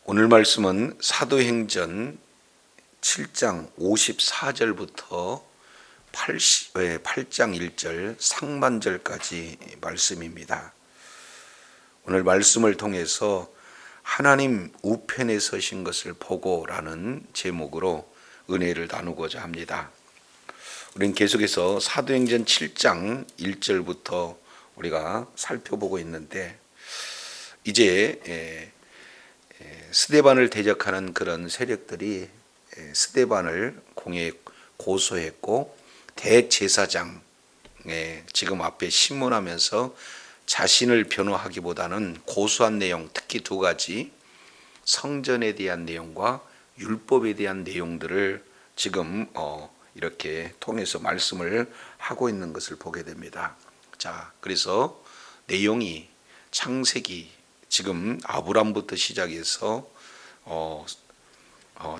오늘 말씀은 사도행전 7장 54절부터 8장 1절 상반절까지 말씀입니다. 오늘 말씀을 통해서 하나님 우편에 서신 것을 보고라는 제목으로 은혜를 나누고자 합니다. 우리는 계속해서 사도행전 7장 1절부터 우리가 살펴보고 있는데, 이제 스데반을 대적하는 그런 세력들이 스데반을 공에 고소했고, 대제사장에 지금 앞에 신문하면서 자신을 변호하기보다는 고소한 내용, 특히 두 가지, 성전에 대한 내용과 율법에 대한 내용들을 지금 이렇게 통해서 말씀을 하고 있는 것을 보게 됩니다. 자, 그래서 내용이 창세기, 지금 아브람부터 시작해서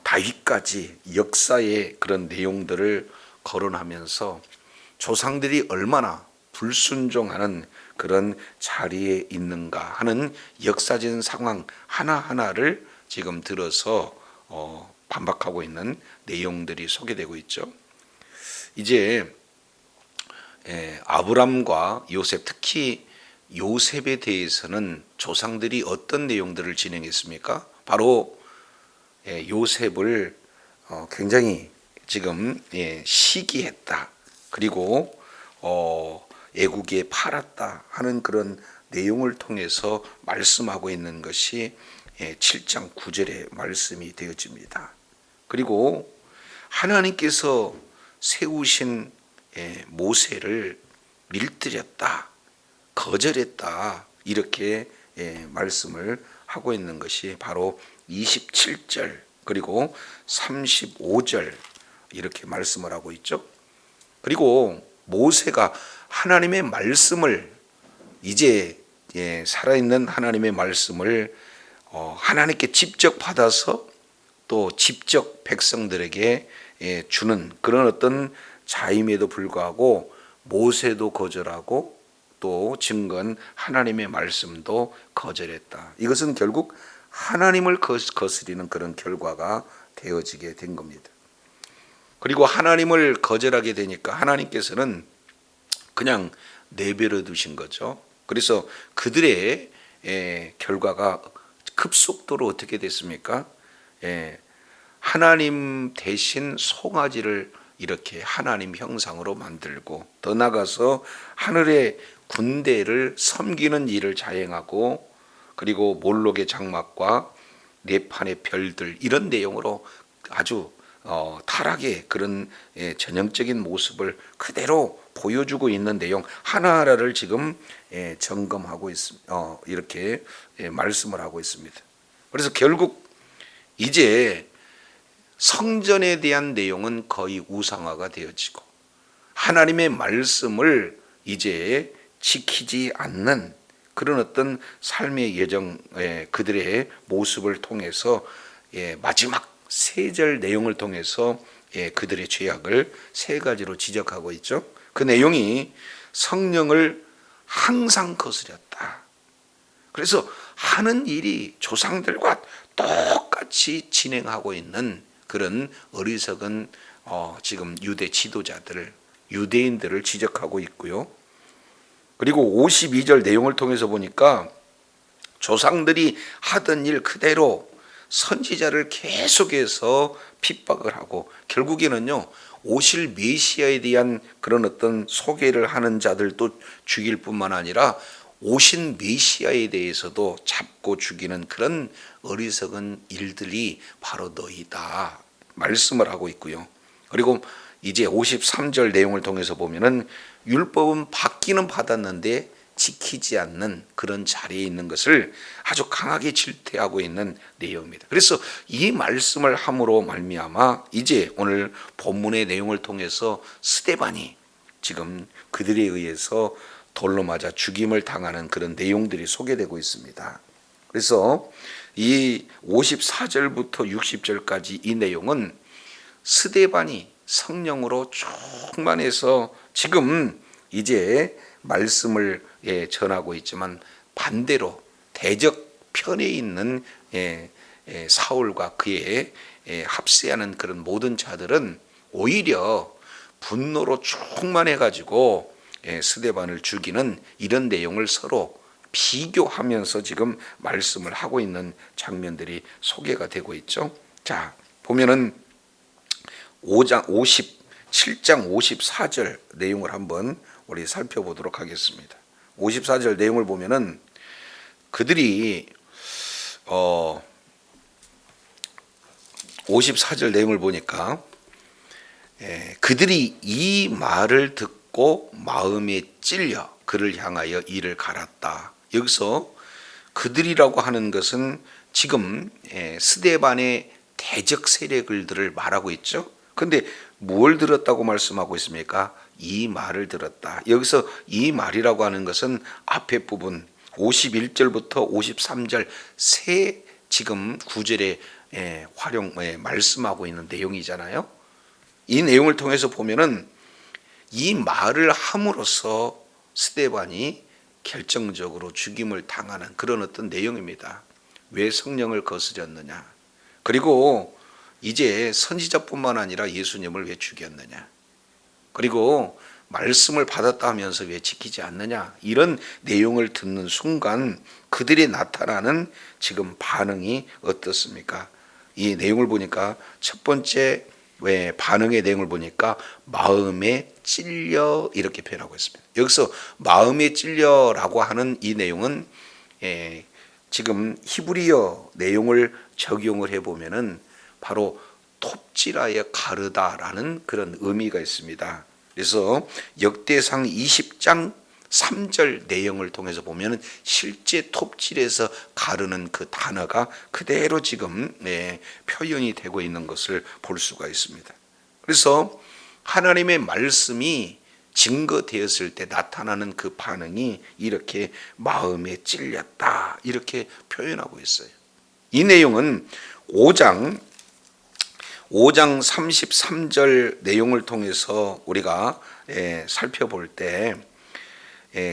다윗까지 역사의 그런 내용들을 거론하면서 조상들이 얼마나 불순종하는 그런 자리에 있는가 하는 역사적인 상황 하나하나를 지금 들어서 반박하고 있는 내용들이 소개되고 있죠. 이제 아브람과 요셉, 특히 요셉에 대해서는 조상들이 어떤 내용들을 진행했습니까? 바로 요셉을 굉장히 지금 시기했다, 그리고 애국에 팔았다 하는 그런 내용을 통해서 말씀하고 있는 것이 7장 9절의 말씀이 되어집니다. 그리고 하나님께서 세우신 모세를 밀들였다, 거절했다, 이렇게 말씀을 하고 있는 것이 바로 27절 그리고 35절 이렇게 말씀을 하고 있죠. 그리고 모세가 하나님의 말씀을, 이제 살아있는 하나님의 말씀을 하나님께 직접 받아서 또 직접 백성들에게 주는 그런 어떤 자임에도 불구하고 모세도 거절하고 또 증거는 하나님의 말씀도 거절했다. 이것은 결국 하나님을 거스리는 그런 결과가 되어지게 된 겁니다. 그리고 하나님을 거절하게 되니까 하나님께서는 그냥 내버려 두신 거죠. 그래서 그들의 결과가 급속도로 어떻게 됐습니까? 하나님 대신 송아지를 이렇게 하나님 형상으로 만들고, 더 나아가서 하늘의 군대를 섬기는 일을 자행하고, 그리고 몰록의 장막과 네판의 별들, 이런 내용으로 아주 타락의 그런 전형적인 모습을 그대로 보여주고 있는 내용 하나하나를 지금 점검하고 있습니다. 이렇게 말씀을 하고 있습니다. 그래서 결국 이제 성전에 대한 내용은 거의 우상화가 되어지고, 하나님의 말씀을 이제 지키지 않는 그런 어떤 삶의 예정, 그들의 모습을 통해서 마지막 세 절 내용을 통해서 그들의 죄악을 세 가지로 지적하고 있죠. 그 내용이 성령을 항상 거스렸다. 그래서 하는 일이 조상들과 똑같이 진행하고 있는 그런 어리석은 지금 유대 지도자들, 유대인들을 지적하고 있고요. 그리고 52절 내용을 통해서 보니까 조상들이 하던 일 그대로 선지자를 계속해서 핍박을 하고, 결국에는요 오실 메시아에 대한 그런 어떤 소개를 하는 자들도 죽일 뿐만 아니라 오신 메시아에 대해서도 잡고 죽이는 그런 어리석은 일들이 바로 너희다 말씀을 하고 있고요. 그리고 이제 53절 내용을 통해서 보면은 율법은 받기는 받았는데 지키지 않는 그런 자리에 있는 것을 아주 강하게 질타하고 있는 내용입니다. 그래서 이 말씀을 함으로 말미암아 이제 오늘 본문의 내용을 통해서 스데반이 지금 그들에 의해서 돌로 맞아 죽임을 당하는 그런 내용들이 소개되고 있습니다. 그래서 이 54절부터 60절까지 이 내용은 스데반이 성령으로 충만해서 지금 이제 말씀을 전하고 있지만, 반대로 대적 편에 있는 사울과 그의 합세하는 그런 모든 자들은 오히려 분노로 충만해 가지고 스데반을 죽이는 이런 내용을 서로 비교하면서 지금 말씀을 하고 있는 장면들이 소개가 되고 있죠. 자, 보면은 7장 54절 내용을 한번 우리 살펴보도록 하겠습니다. 54절 내용을 보면은 그들이 54절 내용을 보니까 그들이 이 말을 듣고 마음에 찔려 그를 향하여 이를 갈았다. 여기서 그들이라고 하는 것은 지금 스데반의 대적 세력들을 말하고 있죠. 그런데 뭘 들었다고 말씀하고 있습니까? 이 말을 들었다. 여기서 이 말이라고 하는 것은 앞에 부분 51절부터 53절 세 지금 구절에 말씀하고 있는 내용이잖아요. 이 내용을 통해서 보면은 이 말을 함으로써 스데반이 결정적으로 죽임을 당하는 그런 어떤 내용입니다. 왜 성령을 거스렸느냐? 그리고 이제 선지자뿐만 아니라 예수님을 왜 죽였느냐? 그리고 말씀을 받았다 하면서 왜 지키지 않느냐? 이런 내용을 듣는 순간 그들이 나타나는 지금 반응이 어떻습니까? 이 내용을 보니까 첫 번째 왜 반응의 내용을 보니까 마음에 찔려 이렇게 표현하고 있습니다. 여기서 마음에 찔려라고 하는 이 내용은 지금 히브리어 내용을 적용을 해보면은 바로 톱질하여 가르다라는 그런 의미가 있습니다. 그래서 역대상 20장 3절 내용을 통해서 보면 실제 톱질에서 가르는 그 단어가 그대로 지금 표현이 되고 있는 것을 볼 수가 있습니다. 그래서 하나님의 말씀이 증거되었을 때 나타나는 그 반응이 이렇게 마음에 찔렸다 이렇게 표현하고 있어요. 이 내용은 5장 33절 내용을 통해서 우리가 살펴볼 때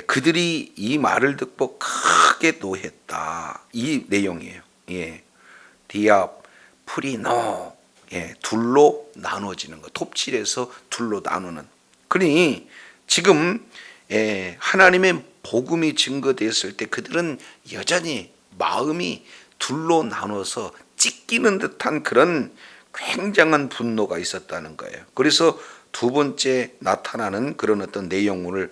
그들이 이 말을 듣고 크게 노했다 이 내용이에요. 디압 프리노 둘로 나눠지는 것, 톱질에서 둘로 나누는. 그러니 지금 하나님의 복음이 증거되었을 때 그들은 여전히 마음이 둘로 나눠서 찢기는 듯한 그런 굉장한 분노가 있었다는 거예요. 그래서 두 번째 나타나는 그런 어떤 내용을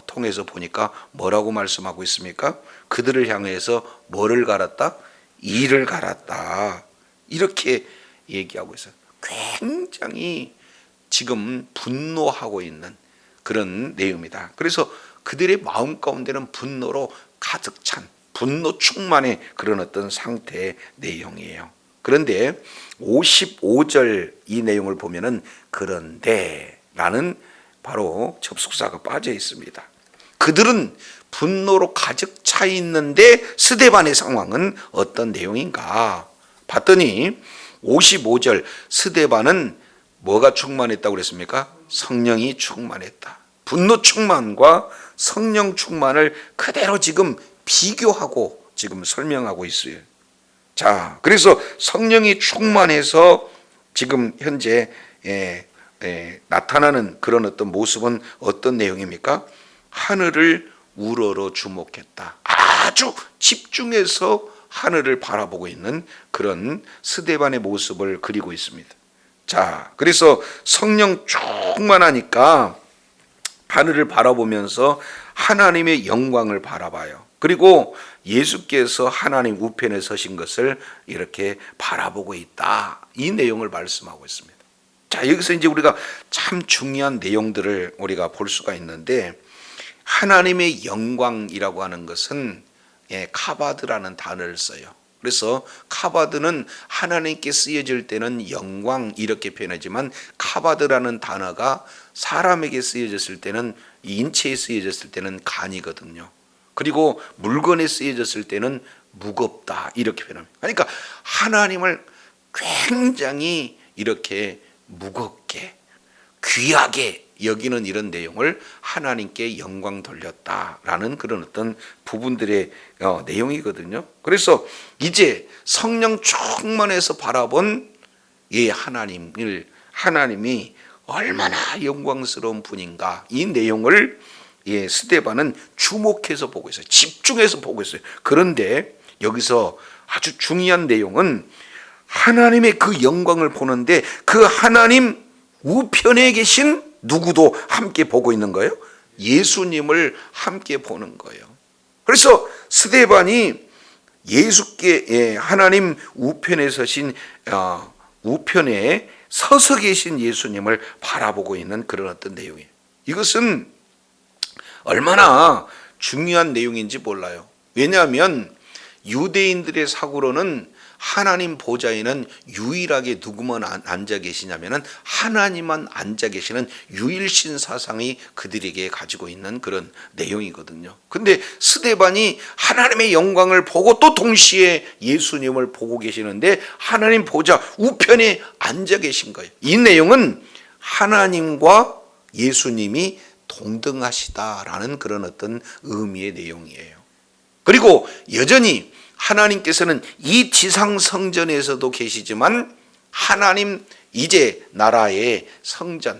통해서 보니까 뭐라고 말씀하고 있습니까? 그들을 향해서 뭐를 갈았다? 이를 갈았다. 이렇게 얘기하고 있어요. 굉장히 지금 분노하고 있는 그런 내용입니다. 그래서 그들의 마음 가운데는 분노로 가득 찬 분노 충만의 그런 어떤 상태의 내용이에요. 그런데 55절 이 내용을 보면은 그런데 라는 바로 접속사가 빠져 있습니다. 그들은 분노로 가득 차 있는데 스데반의 상황은 어떤 내용인가 봤더니 55절 스데반은 뭐가 충만했다고 그랬습니까? 성령이 충만했다. 분노 충만과 성령 충만을 그대로 지금 비교하고 지금 설명하고 있어요. 자, 그래서 성령이 충만해서 지금 현재 나타나는 그런 어떤 모습은 어떤 내용입니까? 하늘을 우러러 주목했다. 아주 집중해서 하늘을 바라보고 있는 그런 스데반의 모습을 그리고 있습니다. 자, 그래서 성령 충만하니까 하늘을 바라보면서 하나님의 영광을 바라봐요. 그리고 예수께서 하나님 우편에 서신 것을 이렇게 바라보고 있다. 이 내용을 말씀하고 있습니다. 자, 여기서 이제 우리가 참 중요한 내용들을 우리가 볼 수가 있는데 하나님의 영광이라고 하는 것은 카바드라는 단어를 써요. 그래서 카바드는 하나님께 쓰여질 때는 영광 이렇게 표현하지만 카바드라는 단어가 사람에게 쓰여졌을 때는 인체에 쓰여졌을 때는 간이거든요. 그리고 물건에 쓰여졌을 때는 무겁다 이렇게 표현합니다. 그러니까 하나님을 굉장히 이렇게 무겁게 귀하게 여기는 이런 내용을 하나님께 영광 돌렸다라는 그런 어떤 부분들의 내용이거든요. 그래서 이제 성령 충만해서 바라본 이 하나님이 얼마나 영광스러운 분인가, 이 내용을 스데반은 주목해서 보고 있어요. 집중해서 보고 있어요. 그런데 여기서 아주 중요한 내용은 하나님의 그 영광을 보는데 그 하나님 우편에 계신 누구도 함께 보고 있는 거예요. 예수님을 함께 보는 거예요. 그래서 스데반이 예수께 하나님 우편에 우편에 서서 계신 예수님을 바라보고 있는 그런 어떤 내용이에요. 이것은 얼마나 중요한 내용인지 몰라요. 왜냐하면 유대인들의 사고로는 하나님 보좌에는 유일하게 누구만 앉아 계시냐면은 하나님만 앉아 계시는 유일신 사상이 그들에게 가지고 있는 그런 내용이거든요. 근데 스데반이 하나님의 영광을 보고 또 동시에 예수님을 보고 계시는데 하나님 보좌 우편에 앉아 계신 거예요. 이 내용은 하나님과 예수님이 동등하시다라는 그런 어떤 의미의 내용이에요. 그리고 여전히 하나님께서는 이 지상 성전에서도 계시지만 하나님 이제 나라의 성전이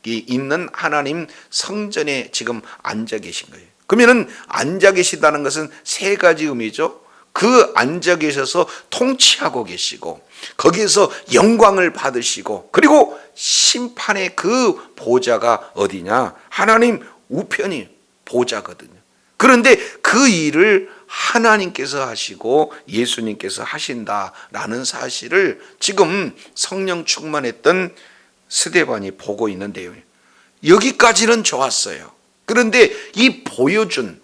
있는 하나님 성전에 지금 앉아 계신 거예요. 그러면은 앉아 계시다는 것은 세 가지 의미죠. 그 앉아 계셔서 통치하고 계시고 거기에서 영광을 받으시고 그리고 심판의 그 보좌가 어디냐? 하나님 우편이 보좌거든요. 그런데 그 일을 하나님께서 하시고 예수님께서 하신다라는 사실을 지금 성령 충만했던 스데반이 보고 있는 내용이에요. 여기까지는 좋았어요. 그런데 이 보여준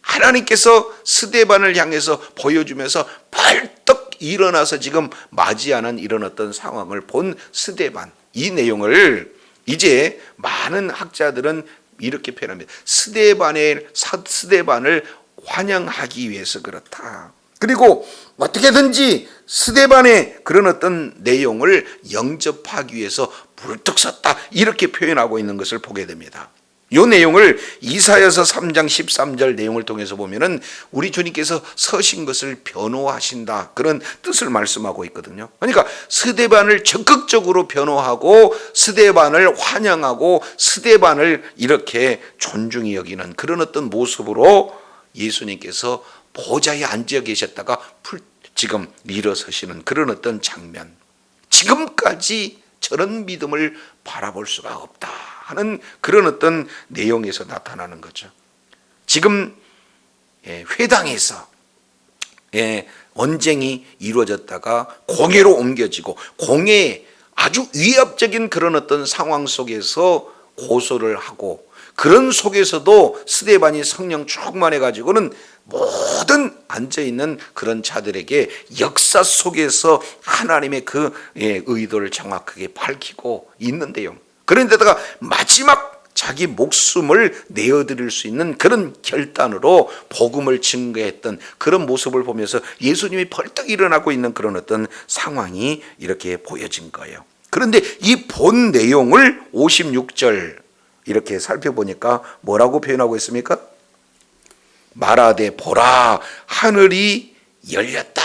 하나님께서 스데반을 향해서 보여주면서 벌떡 일어나서 지금 맞이하는 이런 어떤 상황을 본 스데반, 이 내용을 이제 많은 학자들은 이렇게 표현합니다. 스데반을 환영하기 위해서 그렇다. 그리고 어떻게든지 스데반의 그런 어떤 내용을 영접하기 위해서 불뚝 섰다, 이렇게 표현하고 있는 것을 보게 됩니다. 이 내용을 이사야서 3장 13절 내용을 통해서 보면은 우리 주님께서 서신 것을 변호하신다, 그런 뜻을 말씀하고 있거든요. 그러니까 스데반을 적극적으로 변호하고 스데반을 환영하고 스데반을 이렇게 존중히 여기는 그런 어떤 모습으로 예수님께서 보좌에 앉아 계셨다가 지금 일어서시는 그런 어떤 장면, 지금까지 저런 믿음을 바라볼 수가 없다 하는 그런 어떤 내용에서 나타나는 거죠. 지금 회당에서 언쟁이 이루어졌다가 공회로 옮겨지고 공회에 아주 위압적인 그런 어떤 상황 속에서 고소를 하고, 그런 속에서도 스데반이 성령 충만해 가지고는 모든 앉아있는 그런 자들에게 역사 속에서 하나님의 그 의도를 정확하게 밝히고 있는 내용, 그런데다가 마지막 자기 목숨을 내어드릴 수 있는 그런 결단으로 복음을 증거했던 그런 모습을 보면서 예수님이 벌떡 일어나고 있는 그런 어떤 상황이 이렇게 보여진 거예요. 그런데 이 본 내용을 56절 이렇게 살펴보니까 뭐라고 표현하고 있습니까? 말하되 보라 하늘이 열렸다,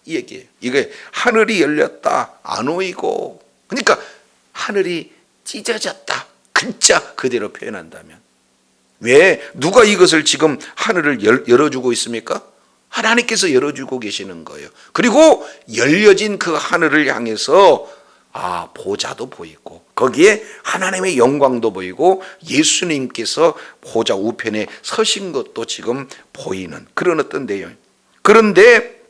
이 얘기예요. 이게 하늘이 열렸다, 안 오이고, 그러니까 하늘이 찢어졌다, 글자 그대로 표현한다면. 왜 누가 이것을 지금 하늘을 열어주고 있습니까? 하나님께서 열어주고 계시는 거예요. 그리고 열려진 그 하늘을 향해서 보좌도 보이고 거기에 하나님의 영광도 보이고 예수님께서 보좌 우편에 서신 것도 지금 보이는 그런 어떤 내용. 그런데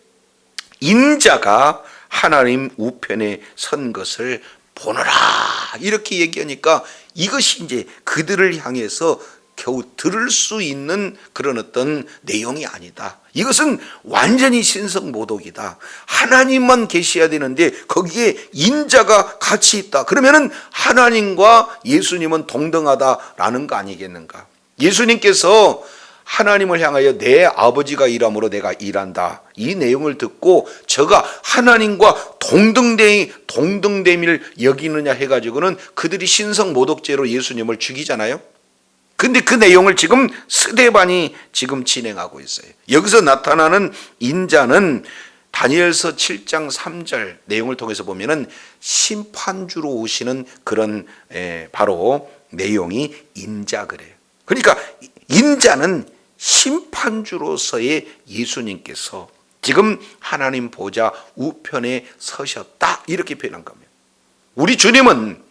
인자가 하나님 우편에 선 것을 보노라, 이렇게 얘기하니까 이것이 이제 그들을 향해서 겨우 들을 수 있는 그런 어떤 내용이 아니다. 이것은 완전히 신성모독이다. 하나님만 계셔야 되는데 거기에 인자가 같이 있다. 그러면은 하나님과 예수님은 동등하다라는 거 아니겠는가? 예수님께서 하나님을 향하여 내 아버지가 일함으로 내가 일한다. 이 내용을 듣고 저가 하나님과 동등됨을 여기느냐 해가지고는 그들이 신성 모독죄로 예수님을 죽이잖아요. 근데 그 내용을 지금 스데반이 지금 진행하고 있어요. 여기서 나타나는 인자는 다니엘서 7장 3절 내용을 통해서 보면은 심판주로 오시는 그런 바로 내용이 인자 그래요. 그러니까 인자는 심판주로서의 예수님께서 지금 하나님 보좌 우편에 서셨다 이렇게 표현한 겁니다. 우리 주님은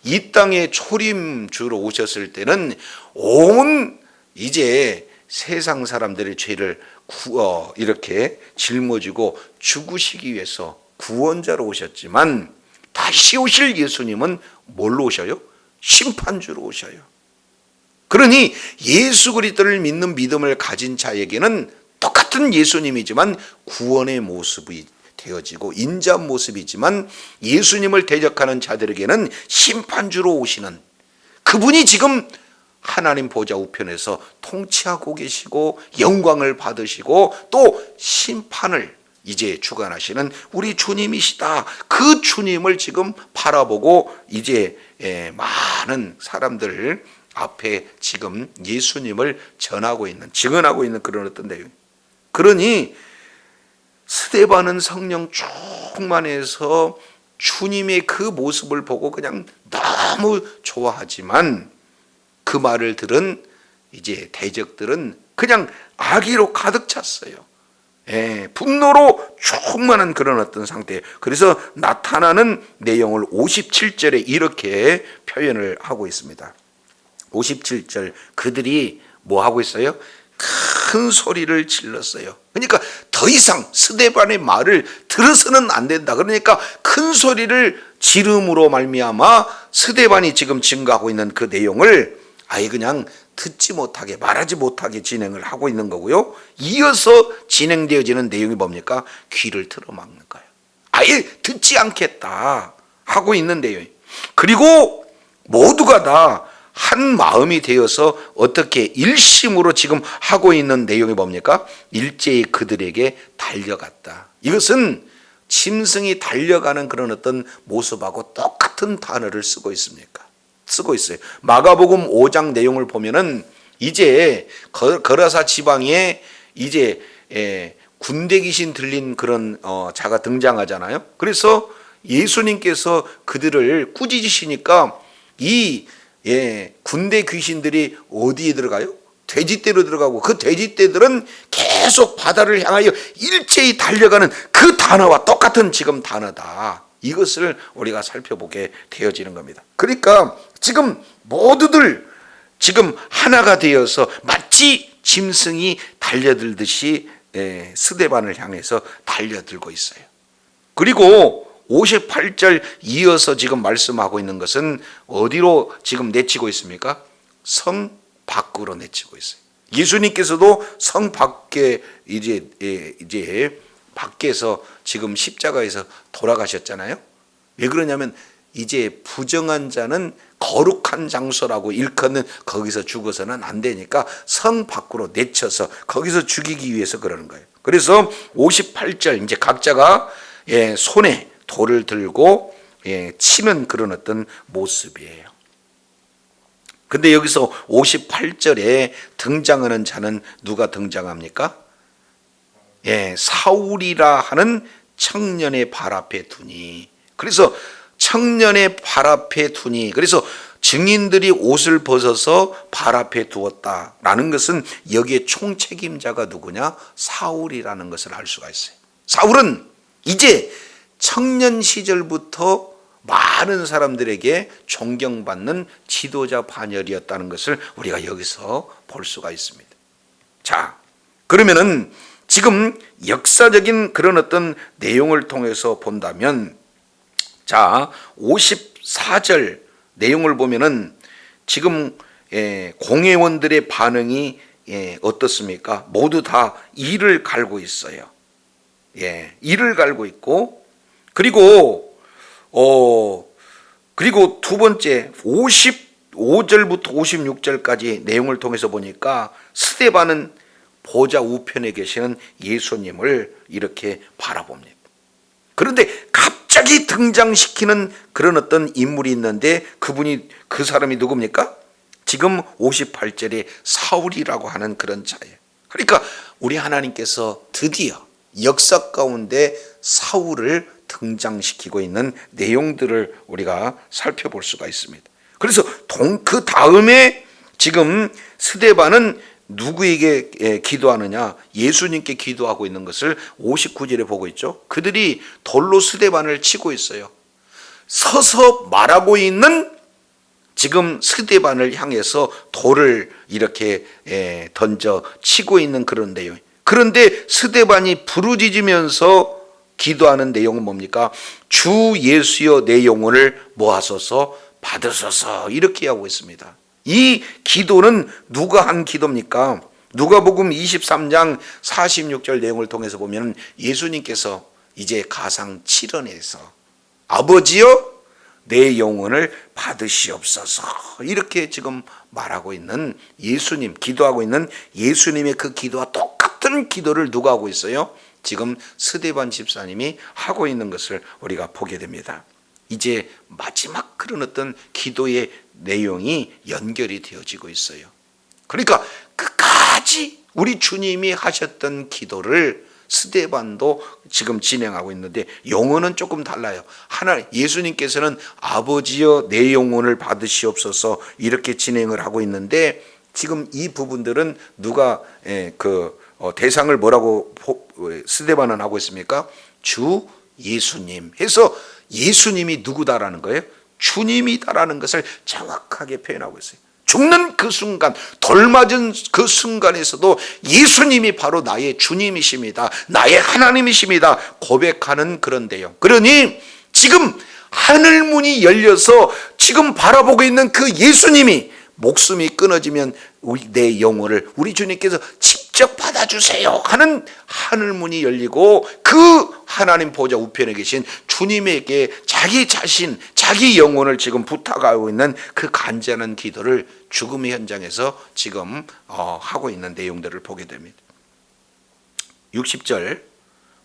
이 땅에 초림주로 오셨을 때는 온 이제 세상 사람들의 죄를 이렇게 짊어지고 죽으시기 위해서 구원자로 오셨지만 다시 오실 예수님은 뭘로 오셔요? 심판주로 오셔요. 그러니 예수 그리스도를 믿는 믿음을 가진 자에게는 똑같은 예수님이지만 구원의 모습이 되어지고 인자 모습이지만 예수님을 대적하는 자들에게는 심판주로 오시는 그분이 지금 하나님 보좌 우편에서 통치하고 계시고 영광을 받으시고 또 심판을 이제 주관하시는 우리 주님이시다. 그 주님을 지금 바라보고 이제 많은 사람들 앞에 지금 예수님을 전하고 있는 증언하고 있는 그런 어떤 내용. 그러니 스데반은 성령 충만해서 주님의 그 모습을 보고 그냥 너무 좋아하지만 그 말을 들은 이제 대적들은 그냥 악의로 가득 찼어요. 분노로 충만한 그런 어떤 상태. 그래서 나타나는 내용을 57절에 이렇게 표현을 하고 있습니다. 57절 그들이 뭐 하고 있어요? 큰 소리를 질렀어요. 그러니까 더 이상 스데반의 말을 들어서는 안 된다. 그러니까 큰 소리를 지름으로 말미암아 스데반이 지금 증거하고 있는 그 내용을 아예 그냥 듣지 못하게 말하지 못하게 진행을 하고 있는 거고요. 이어서 진행되어지는 내용이 뭡니까? 귀를 틀어막는 거예요. 아예 듣지 않겠다 하고 있는 내용. 그리고 모두가 다 한 마음이 되어서 어떻게 일심으로 지금 하고 있는 내용이 뭡니까? 일제히 그들에게 달려갔다. 이것은 짐승이 달려가는 그런 어떤 모습하고 똑같은 단어를 쓰고 있습니까? 쓰고 있어요. 마가복음 5장 내용을 보면은 이제 거라사 지방에 이제 군대 귀신 들린 그런 자가 등장하잖아요. 그래서 예수님께서 그들을 꾸짖으시니까 이 군대 귀신들이 어디에 들어가요? 돼지떼로 들어가고 그 돼지떼들은 계속 바다를 향하여 일제히 달려가는 그 단어와 똑같은 지금 단어다. 이것을 우리가 살펴보게 되어지는 겁니다. 그러니까 지금 모두들 지금 하나가 되어서 마치 짐승이 달려들듯이 스데반을 향해서 달려들고 있어요. 그리고 58절 이어서 지금 말씀하고 있는 것은 어디로 지금 내치고 있습니까? 성 밖으로 내치고 있어요. 예수님께서도 성 밖에 이제 밖에서 지금 십자가에서 돌아가셨잖아요. 왜 그러냐면 이제 부정한 자는 거룩한 장소라고 일컫는 거기서 죽어서는 안 되니까 성 밖으로 내쳐서 거기서 죽이기 위해서 그러는 거예요. 그래서 58절 이제 각자가 손에 돌을 들고 치는 그런 어떤 모습이에요. 근데 여기서 58절에 등장하는 자는 누가 등장합니까? 사울이라 하는 청년의 발 앞에 두니. 그래서 청년의 발 앞에 두니. 그래서 증인들이 옷을 벗어서 발 앞에 두었다라는 것은 여기에 총책임자가 누구냐? 사울이라는 것을 알 수가 있어요. 사울은 이제 청년 시절부터 많은 사람들에게 존경받는 지도자 반열이었다는 것을 우리가 여기서 볼 수가 있습니다. 자, 그러면은 지금 역사적인 그런 어떤 내용을 통해서 본다면, 자, 54절 내용을 보면은 지금 공회원들의 반응이 어떻습니까? 모두 다 이를 갈고 있어요. 이를 갈고 있고, 그리고 두 번째 5절부터 56절까지 내용을 통해서 보니까 스데반은 보좌 우편에 계시는 예수님을 이렇게 바라봅니다. 그런데 갑자기 등장시키는 그런 어떤 인물이 있는데 그 사람이 누굽니까? 지금 58절에 사울이라고 하는 그런 자예요. 그러니까 우리 하나님께서 드디어 역사 가운데 사울을 등장시키고 있는 내용들을 우리가 살펴볼 수가 있습니다. 그래서 그 다음에 지금 스데반은 누구에게 기도하느냐? 예수님께 기도하고 있는 것을 59절에 보고 있죠. 그들이 돌로 스데반을 치고 있어요. 서서 말하고 있는 지금 스데반을 향해서 돌을 이렇게 던져 치고 있는 그런 내용. 그런데 스데반이 부르짖으면서 기도하는 내용은 뭡니까? 주 예수여 내 영혼을 모아소서 받으소서 이렇게 하고 있습니다. 이 기도는 누가 한 기도입니까? 누가복음 23장 46절 내용을 통해서 보면 예수님께서 이제 가상 7원에서 아버지여 내 영혼을 받으시옵소서 이렇게 지금 말하고 있는 예수님, 기도하고 있는 예수님의 그 기도와 똑같은 기도를 누가 하고 있어요? 지금 스데반 집사님이 하고 있는 것을 우리가 보게 됩니다. 이제 마지막 그런 어떤 기도의 내용이 연결이 되어지고 있어요. 그러니까 끝까지 우리 주님이 하셨던 기도를 스데반도 지금 진행하고 있는데 영혼은 조금 달라요. 예수님께서는 아버지여 내 영혼을 받으시옵소서 이렇게 진행을 하고 있는데 지금 이 부분들은 누가 대상을 뭐라고 스데반은 하고 있습니까? 주 예수님 해서 예수님이 누구다라는 거예요? 주님이다라는 것을 정확하게 표현하고 있어요. 죽는 그 순간, 돌 맞은 그 순간에서도 예수님이 바로 나의 주님이십니다. 나의 하나님이십니다. 고백하는 그런 내용. 그러니 지금 하늘문이 열려서 지금 바라보고 있는 그 예수님이 목숨이 끊어지면 내 영혼을 우리 주님께서 직접 받아주세요 하는 하늘문이 열리고 그 하나님 보좌 우편에 계신 주님에게 자기 자신, 자기 영혼을 지금 부탁하고 있는 그 간절한 기도를 죽음의 현장에서 지금 하고 있는 내용들을 보게 됩니다. 60절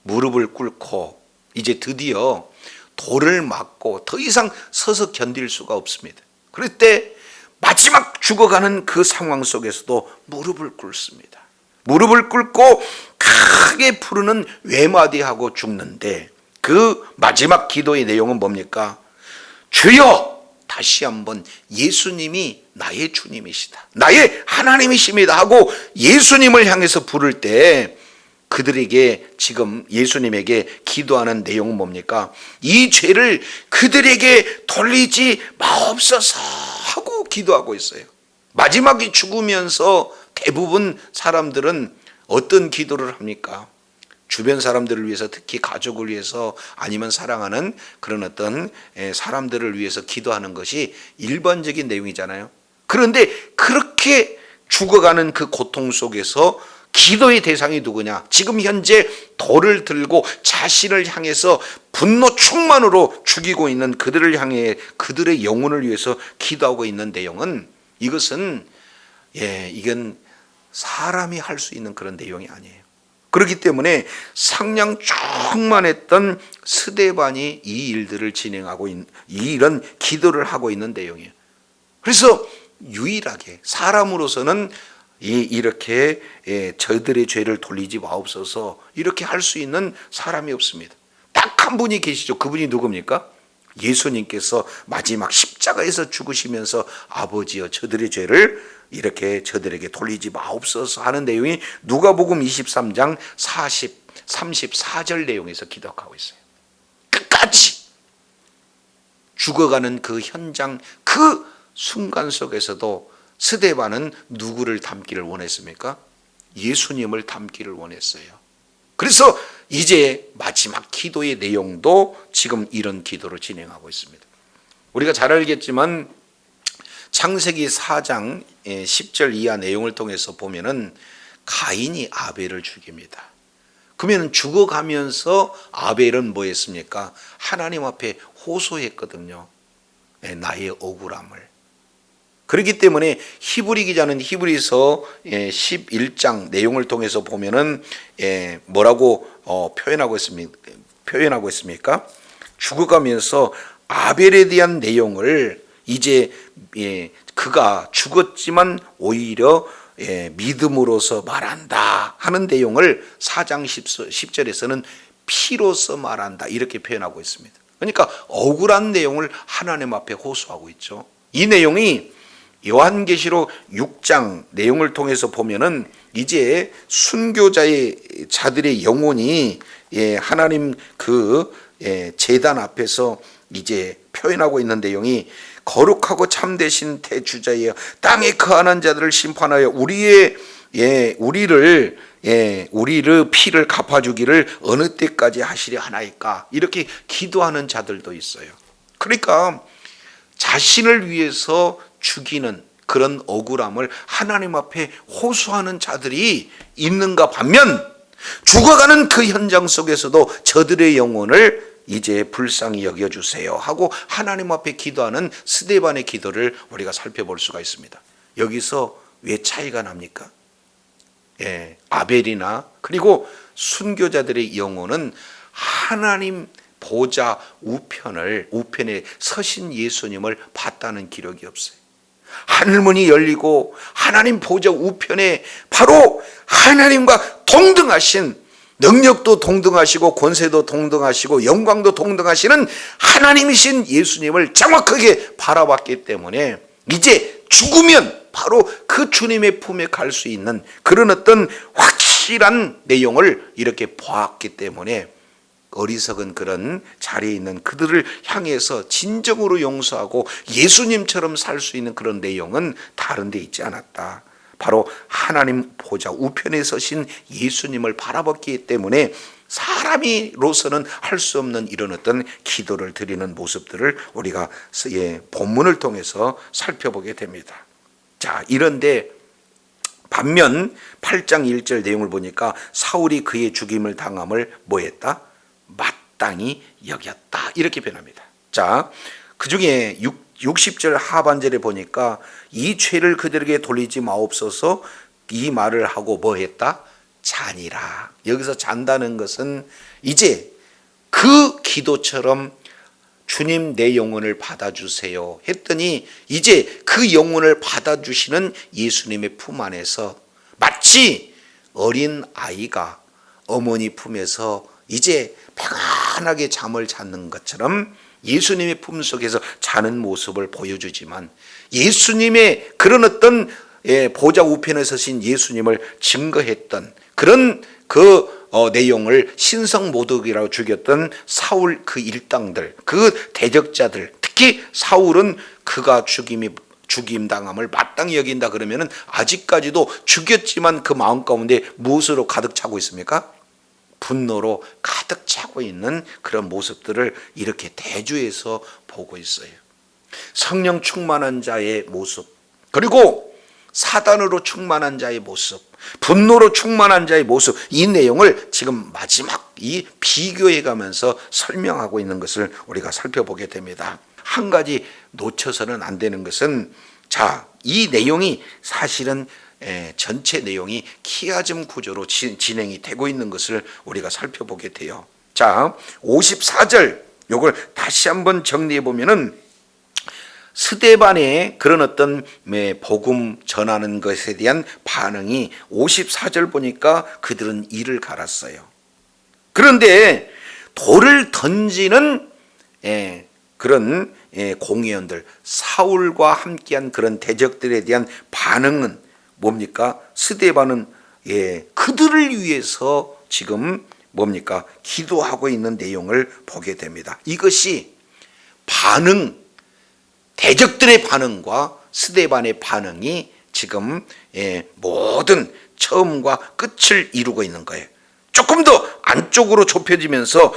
무릎을 꿇고 이제 드디어 돌을 맞고 더 이상 서서 견딜 수가 없습니다. 그럴 때 마지막 죽어가는 그 상황 속에서도 무릎을 꿇습니다. 무릎을 꿇고 크게 부르는 외마디하고 죽는데 그 마지막 기도의 내용은 뭡니까? 주여! 다시 한번 예수님이 나의 주님이시다. 나의 하나님이십니다 하고 예수님을 향해서 부를 때 그들에게 지금 예수님에게 기도하는 내용은 뭡니까? 이 죄를 그들에게 돌리지 마옵소서 하고 기도하고 있어요. 마지막에 죽으면서 대부분 사람들은 어떤 기도를 합니까? 주변 사람들을 위해서, 특히 가족을 위해서 아니면 사랑하는 그런 어떤 사람들을 위해서 기도하는 것이 일반적인 내용이잖아요. 그런데 그렇게 죽어가는 그 고통 속에서 기도의 대상이 누구냐? 지금 현재 돌을 들고 자신을 향해서 분노 충만으로 죽이고 있는 그들을 향해 그들의 영혼을 위해서 기도하고 있는 내용은 이건 사람이 할 수 있는 그런 내용이 아니에요. 그렇기 때문에 상냥 충만했던 스데반이 이 일들을 진행하고 있는 이런 기도를 하고 있는 내용이에요. 그래서 유일하게 사람으로서는 이렇게 저들의 죄를 돌리지 마옵소서 이렇게 할 수 있는 사람이 없습니다. 딱 한 분이 계시죠. 그분이 누굽니까? 예수님께서 마지막 십자가에서 죽으시면서 아버지여 저들의 죄를 이렇게 저들에게 돌리지 마옵소서 하는 내용이 누가복음 23장 34절 내용에서 기록하고 있어요. 끝까지 죽어가는 그 현장 그 순간 속에서도 스데반은 누구를 닮기를 원했습니까? 예수님을 닮기를 원했어요. 그래서 이제 마지막 기도의 내용도 지금 이런 기도로 진행하고 있습니다. 우리가 잘 알겠지만 창세기 4장 10절 이하 내용을 통해서 보면은 가인이 아벨을 죽입니다. 그러면 죽어가면서 아벨은 뭐 했습니까? 하나님 앞에 호소했거든요. 나의 억울함을. 그렇기 때문에 히브리 기자는 히브리서 11장 내용을 통해서 보면은 뭐라고 표현하고 있습니까? 죽어가면서 아벨에 대한 내용을 이제 그가 죽었지만 오히려 믿음으로서 말한다 하는 내용을 4장 10절에서는 피로서 말한다 이렇게 표현하고 있습니다. 그러니까 억울한 내용을 하나님 앞에 호소하고 있죠. 이 내용이 요한계시록 6장 내용을 통해서 보면은 이제 순교자의 자들의 영혼이 하나님 제단 앞에서 이제 표현하고 있는 내용이 거룩하고 참되신 대주자여 땅에 거하는 자들을 심판하여 우리를 피를 갚아주기를 어느 때까지 하시려 하나이까 이렇게 기도하는 자들도 있어요. 그러니까 자신을 위해서 죽이는 그런 억울함을 하나님 앞에 호소하는 자들이 있는가 반면 죽어가는 그 현장 속에서도 저들의 영혼을 이제 불쌍히 여겨주세요 하고 하나님 앞에 기도하는 스데반의 기도를 우리가 살펴볼 수가 있습니다. 여기서 왜 차이가 납니까? 아벨이나 그리고 순교자들의 영혼은 하나님 보좌 우편에 서신 예수님을 봤다는 기록이 없어요. 하늘문이 열리고 하나님 보좌 우편에 바로 하나님과 동등하신 능력도 동등하시고 권세도 동등하시고 영광도 동등하시는 하나님이신 예수님을 정확하게 바라봤기 때문에 이제 죽으면 바로 그 주님의 품에 갈 수 있는 그런 어떤 확실한 내용을 이렇게 보았기 때문에 어리석은 그런 자리에 있는 그들을 향해서 진정으로 용서하고 예수님처럼 살 수 있는 그런 내용은 다른 데 있지 않았다. 바로 하나님 보좌 우편에 서신 예수님을 바라봤기 때문에 사람이로서는 할 수 없는 이런 어떤 기도를 드리는 모습들을 우리가 본문을 통해서 살펴보게 됩니다. 자, 이런데 반면 8장 1절 내용을 보니까 사울이 그의 죽임을 당함을 뭐했다? 마땅히 여겼다 이렇게 변합니다. 자, 그 중에 60절 하반절에 보니까 이 죄를 그들에게 돌리지 마옵소서 이 말을 하고 뭐했다? 자니라. 여기서 잔다는 것은 이제 그 기도처럼 주님 내 영혼을 받아주세요 했더니 이제 그 영혼을 받아주시는 예수님의 품 안에서 마치 어린 아이가 어머니 품에서 이제 평안하게 잠을 잤는 것처럼 예수님의 품 속에서 자는 모습을 보여주지만 예수님의 그런 어떤 보좌 우편에 서신 예수님을 증거했던 그런 내용을 신성모독이라고 죽였던 사울 그 일당들 그 대적자들 특히 사울은 그가 죽임당함을 마땅히 여긴다 그러면은 아직까지도 죽였지만 그 마음 가운데 무엇으로 가득 차고 있습니까? 분노로 가득 차고 있는 그런 모습들을 이렇게 대주에서 보고 있어요. 성령 충만한 자의 모습 그리고 사단으로 충만한 자의 모습 분노로 충만한 자의 모습 이 내용을 지금 마지막 이 비교해 가면서 설명하고 있는 것을 우리가 살펴보게 됩니다. 한 가지 놓쳐서는 안 되는 것은 자, 이 내용이 사실은 전체 내용이 키아즘 구조로 진행이 되고 있는 것을 우리가 살펴보게 돼요. 자, 54절 요걸 다시 한번 정리해 보면은 스데반의 그런 어떤 복음 전하는 것에 대한 반응이 54절 보니까 그들은 이를 갈았어요. 그런데 돌을 던지는 그런 공회원들 사울과 함께한 그런 대적들에 대한 반응은 뭡니까? 스데반은 그들을 위해서 지금 뭡니까? 기도하고 있는 내용을 보게 됩니다. 이것이 대적들의 반응과 스데반의 반응이 지금 모든 처음과 끝을 이루고 있는 거예요. 조금 더 안쪽으로 좁혀지면서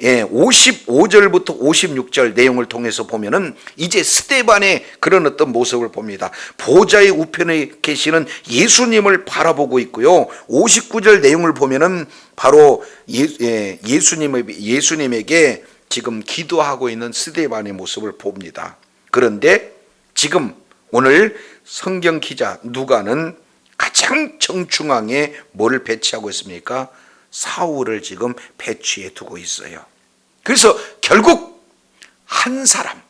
55절부터 56절 내용을 통해서 보면은 이제 스데반의 그런 어떤 모습을 봅니다. 보좌의 우편에 계시는 예수님을 바라보고 있고요. 59절 내용을 보면은 바로 예수님에게 지금 기도하고 있는 스데반의 모습을 봅니다. 그런데 지금 오늘 성경 기자 누가는 가장 정중앙에 뭐를 배치하고 있습니까? 사울을 지금 배치해 두고 있어요. 그래서 결국 한 사람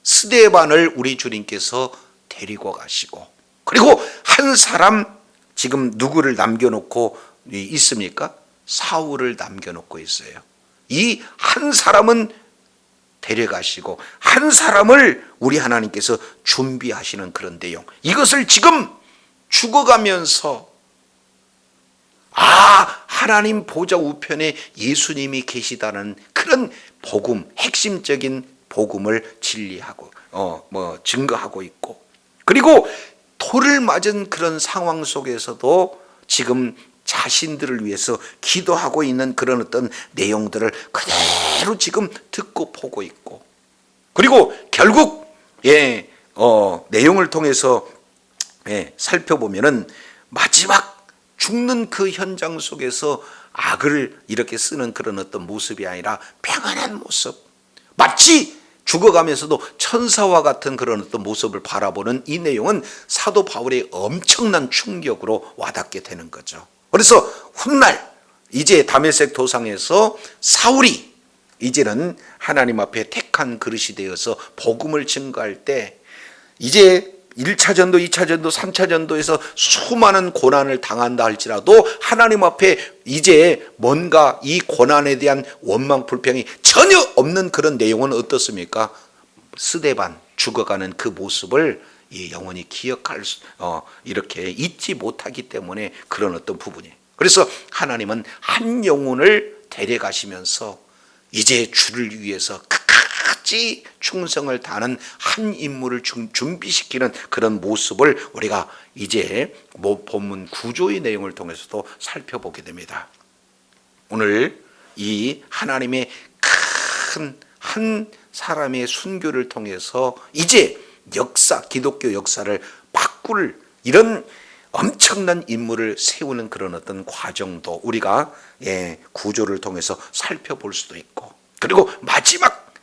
스데반을 우리 주님께서 데리고 가시고, 그리고 한 사람 지금 누구를 남겨놓고 있습니까? 사울을 남겨놓고 있어요. 이 한 사람은 데려가시고 한 사람을 우리 하나님께서 준비하시는 그런 내용, 이것을 지금 죽어가면서 하나님 보좌 우편에 예수님이 계시다는 그런 복음, 핵심적인 복음을 진리하고 증거하고 있고, 그리고 돌을 맞은 그런 상황 속에서도 지금 자신들을 위해서 기도하고 있는 그런 어떤 내용들을 그대로 지금 듣고 보고 있고, 그리고 결국 내용을 통해서 살펴보면은 마지막 죽는 그 현장 속에서 악을 이렇게 쓰는 그런 어떤 모습이 아니라 평안한 모습, 마치 죽어가면서도 천사와 같은 그런 어떤 모습을 바라보는 이 내용은 사도 바울의 엄청난 충격으로 와닿게 되는 거죠. 그래서 훗날 이제 다메섹 도상에서 사울이 이제는 하나님 앞에 택한 그릇이 되어서 복음을 증거할 때, 이제 1차 전도, 2차 전도, 3차 전도에서 수많은 고난을 당한다 할지라도 하나님 앞에 이제 뭔가 이 고난에 대한 원망 불평이 전혀 없는 그런 내용은 어떻습니까? 스데반 죽어가는 그 모습을 영원히 기억할 이렇게 잊지 못하기 때문에 그런 어떤 부분이, 그래서 하나님은 한 영혼을 데려가시면서 이제 주를 위해서 끝까지 충성을 다하는 한 인물을 준비시키는 그런 모습을 우리가 이제 본문 구조의 내용을 통해서도 살펴보게 됩니다. 오늘 이 하나님의 큰 한 사람의 순교를 통해서 이제 기독교 역사를 바꿀 이런 엄청난 인물을 세우는 그런 어떤 과정도 우리가 구조를 통해서 살펴볼 수도 있고, 그리고 마지막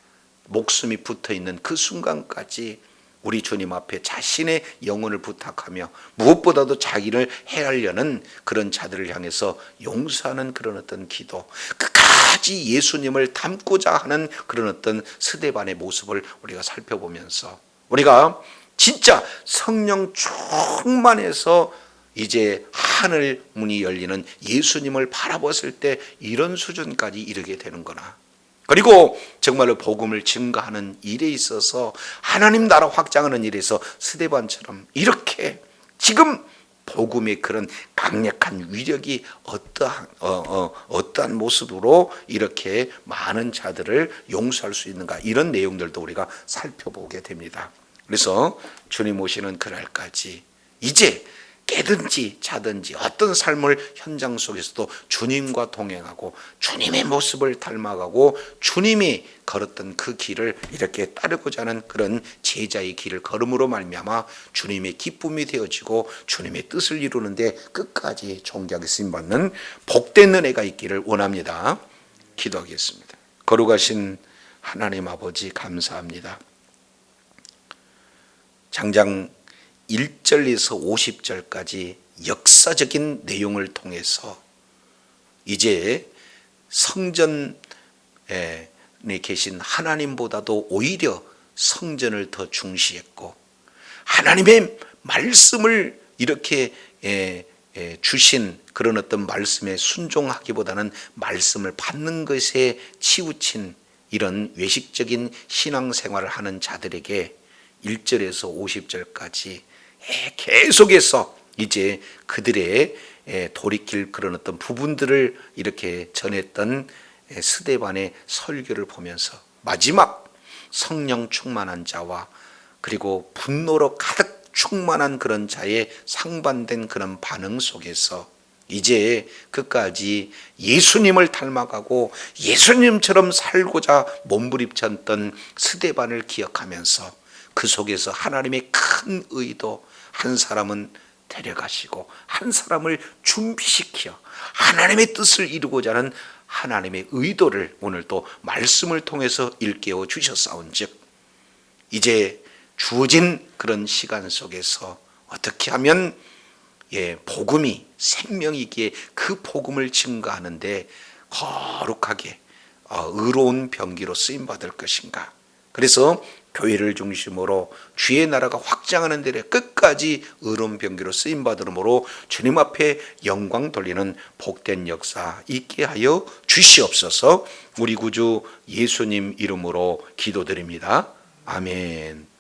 목숨이 붙어있는 그 순간까지 우리 주님 앞에 자신의 영혼을 부탁하며 무엇보다도 자기를 해하려는 그런 자들을 향해서 용서하는 그런 어떤 기도, 끝까지 예수님을 닮고자 하는 그런 어떤 스데반의 모습을 우리가 살펴보면서 우리가 진짜 성령 충만해서 이제 하늘 문이 열리는 예수님을 바라봤을 때 이런 수준까지 이르게 되는구나. 그리고 정말로 복음을 증거하는 일에 있어서 하나님 나라 확장하는 일에서 스데반처럼 이렇게 지금 복음의 그런 강력한 위력이 어떠한 모습으로 이렇게 많은 자들을 용서할 수 있는가, 이런 내용들도 우리가 살펴보게 됩니다. 그래서 주님 오시는 그날까지 이제 깨든지 자든지 어떤 삶을 현장 속에서도 주님과 동행하고 주님의 모습을 닮아가고 주님이 걸었던 그 길을 이렇게 따르고자 하는 그런 제자의 길을 걸음으로 말미암아 주님의 기쁨이 되어지고 주님의 뜻을 이루는데 끝까지 존귀하게 쓰임받는 복된 은혜가 있기를 원합니다. 기도하겠습니다. 거룩하신 하나님 아버지, 감사합니다. 장장 1절에서 50절까지 역사적인 내용을 통해서 이제 성전에 계신 하나님보다도 오히려 성전을 더 중시했고, 하나님의 말씀을 이렇게 주신 그런 어떤 말씀에 순종하기보다는 말씀을 받는 것에 치우친 이런 외식적인 신앙생활을 하는 자들에게 1절에서 50절까지 계속해서 이제 그들의 돌이킬 그런 어떤 부분들을 이렇게 전했던 스데반의 설교를 보면서 마지막 성령 충만한 자와 그리고 분노로 가득 충만한 그런 자의 상반된 그런 반응 속에서 이제 끝까지 예수님을 닮아가고 예수님처럼 살고자 몸부림쳤던 스데반을 기억하면서 그 속에서 하나님의 큰 의도, 한 사람은 데려가시고 한 사람을 준비시켜 하나님의 뜻을 이루고자 하는 하나님의 의도를 오늘 또 말씀을 통해서 일깨워 주셨사온즉 이제 주어진 그런 시간 속에서 어떻게 하면 복음이 생명이기에 그 복음을 증거하는데 거룩하게 의로운 병기로 쓰임 받을 것인가. 그래서 교회를 중심으로 주의 나라가 확장하는 데에 끝까지 의로운 병기로 쓰임 받으므로 주님 앞에 영광 돌리는 복된 역사 있게 하여 주시옵소서. 우리 구주 예수님 이름으로 기도드립니다. 아멘.